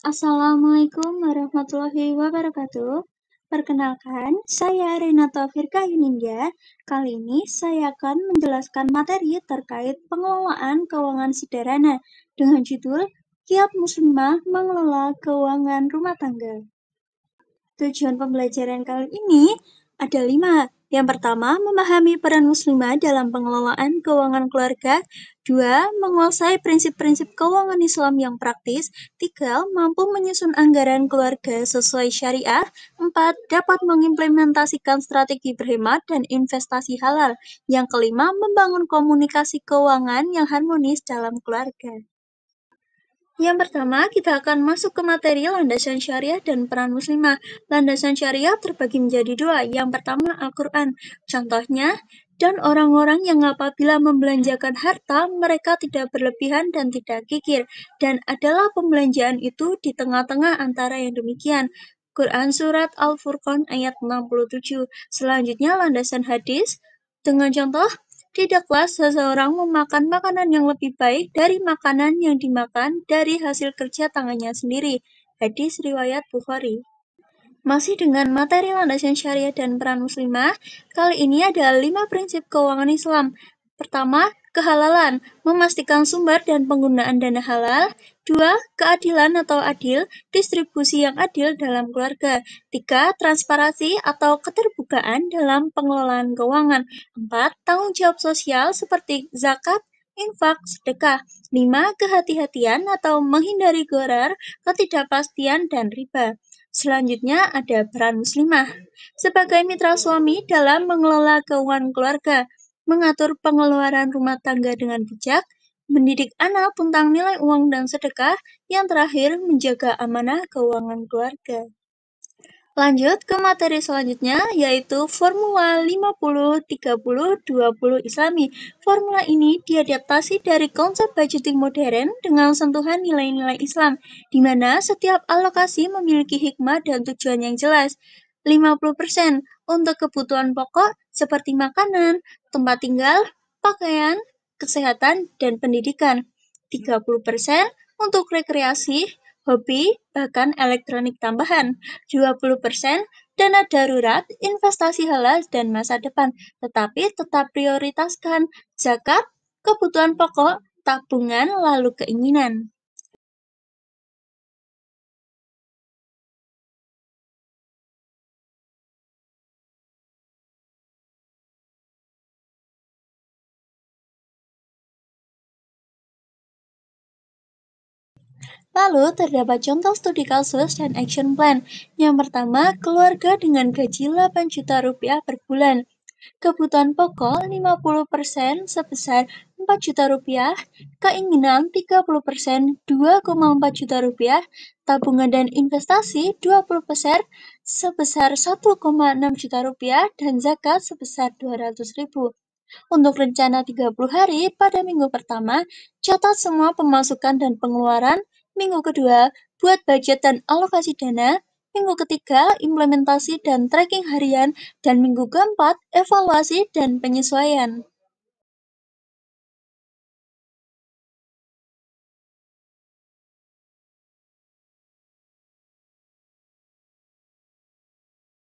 Assalamualaikum warahmatullahi wabarakatuh. Perkenalkan, saya Renata Firka Yunindia. Kali ini saya akan menjelaskan materi terkait pengelolaan keuangan sederhana dengan judul Kiat Muslimah Mengelola Keuangan Rumah Tangga. Tujuan pembelajaran kali ini ada 5. Yang pertama, memahami peran muslimah dalam pengelolaan keuangan keluarga. 2. Menguasai prinsip-prinsip keuangan Islam yang praktis. 3. Mampu menyusun anggaran keluarga sesuai syariah. 4. Dapat mengimplementasikan strategi berhemat dan investasi halal. Yang kelima, membangun komunikasi keuangan yang harmonis dalam keluarga. Yang pertama, kita akan masuk ke materi landasan syariah dan peran muslimah. Landasan syariah terbagi menjadi 2. Yang pertama, Al-Quran. Contohnya, dan orang-orang yang apabila membelanjakan harta, mereka tidak berlebihan dan tidak kikir. Dan adalah pembelanjaan itu di tengah-tengah antara yang demikian. Quran Surat Al-Furqan ayat 67. Selanjutnya, landasan hadis. Dengan contoh, tidaklah seseorang memakan makanan yang lebih baik dari makanan yang dimakan dari hasil kerja tangannya sendiri. Hadis riwayat Bukhari. Masih dengan materi landasan syariah dan peran muslimah, kali ini ada 5 prinsip keuangan Islam. Pertama, kehalalan, memastikan sumber dan penggunaan dana halal. 2. Keadilan atau adil, distribusi yang adil dalam keluarga. 3. Transparansi atau keterbukaan dalam pengelolaan keuangan. 4. Tanggung jawab sosial seperti zakat, infak, sedekah. 5. Kehati-hatian atau menghindari gharar, ketidakpastian, dan riba. Selanjutnya ada peran muslimah. Sebagai mitra suami dalam mengelola keuangan keluarga, mengatur pengeluaran rumah tangga dengan bijak, mendidik anak tentang nilai uang dan sedekah, yang terakhir menjaga amanah keuangan keluarga. Lanjut ke materi selanjutnya, yaitu Formula 50-30-20 Islami. Formula ini diadaptasi dari konsep budgeting modern dengan sentuhan nilai-nilai Islam, di mana setiap alokasi memiliki hikmah dan tujuan yang jelas. 50% untuk kebutuhan pokok seperti makanan, tempat tinggal, pakaian, kesehatan, dan pendidikan. 30% untuk rekreasi, hobi, bahkan elektronik tambahan. 20% dana darurat, investasi halal, dan masa depan. Tetapi tetap prioritaskan zakat, kebutuhan pokok, tabungan, lalu keinginan. Lalu, terdapat contoh studi kasus dan action plan. Yang pertama, keluarga dengan gaji 8 juta rupiah per bulan. Kebutuhan pokok 50% sebesar 4 juta rupiah, keinginan 30% 2,4 juta rupiah, tabungan dan investasi 20% sebesar 1,6 juta rupiah, dan zakat sebesar 200.000. Untuk rencana 30 hari pada minggu pertama, catat semua pemasukan dan pengeluaran. Minggu kedua, buat budget dan alokasi dana. Minggu ketiga, implementasi dan tracking harian. Dan minggu keempat, evaluasi dan penyesuaian.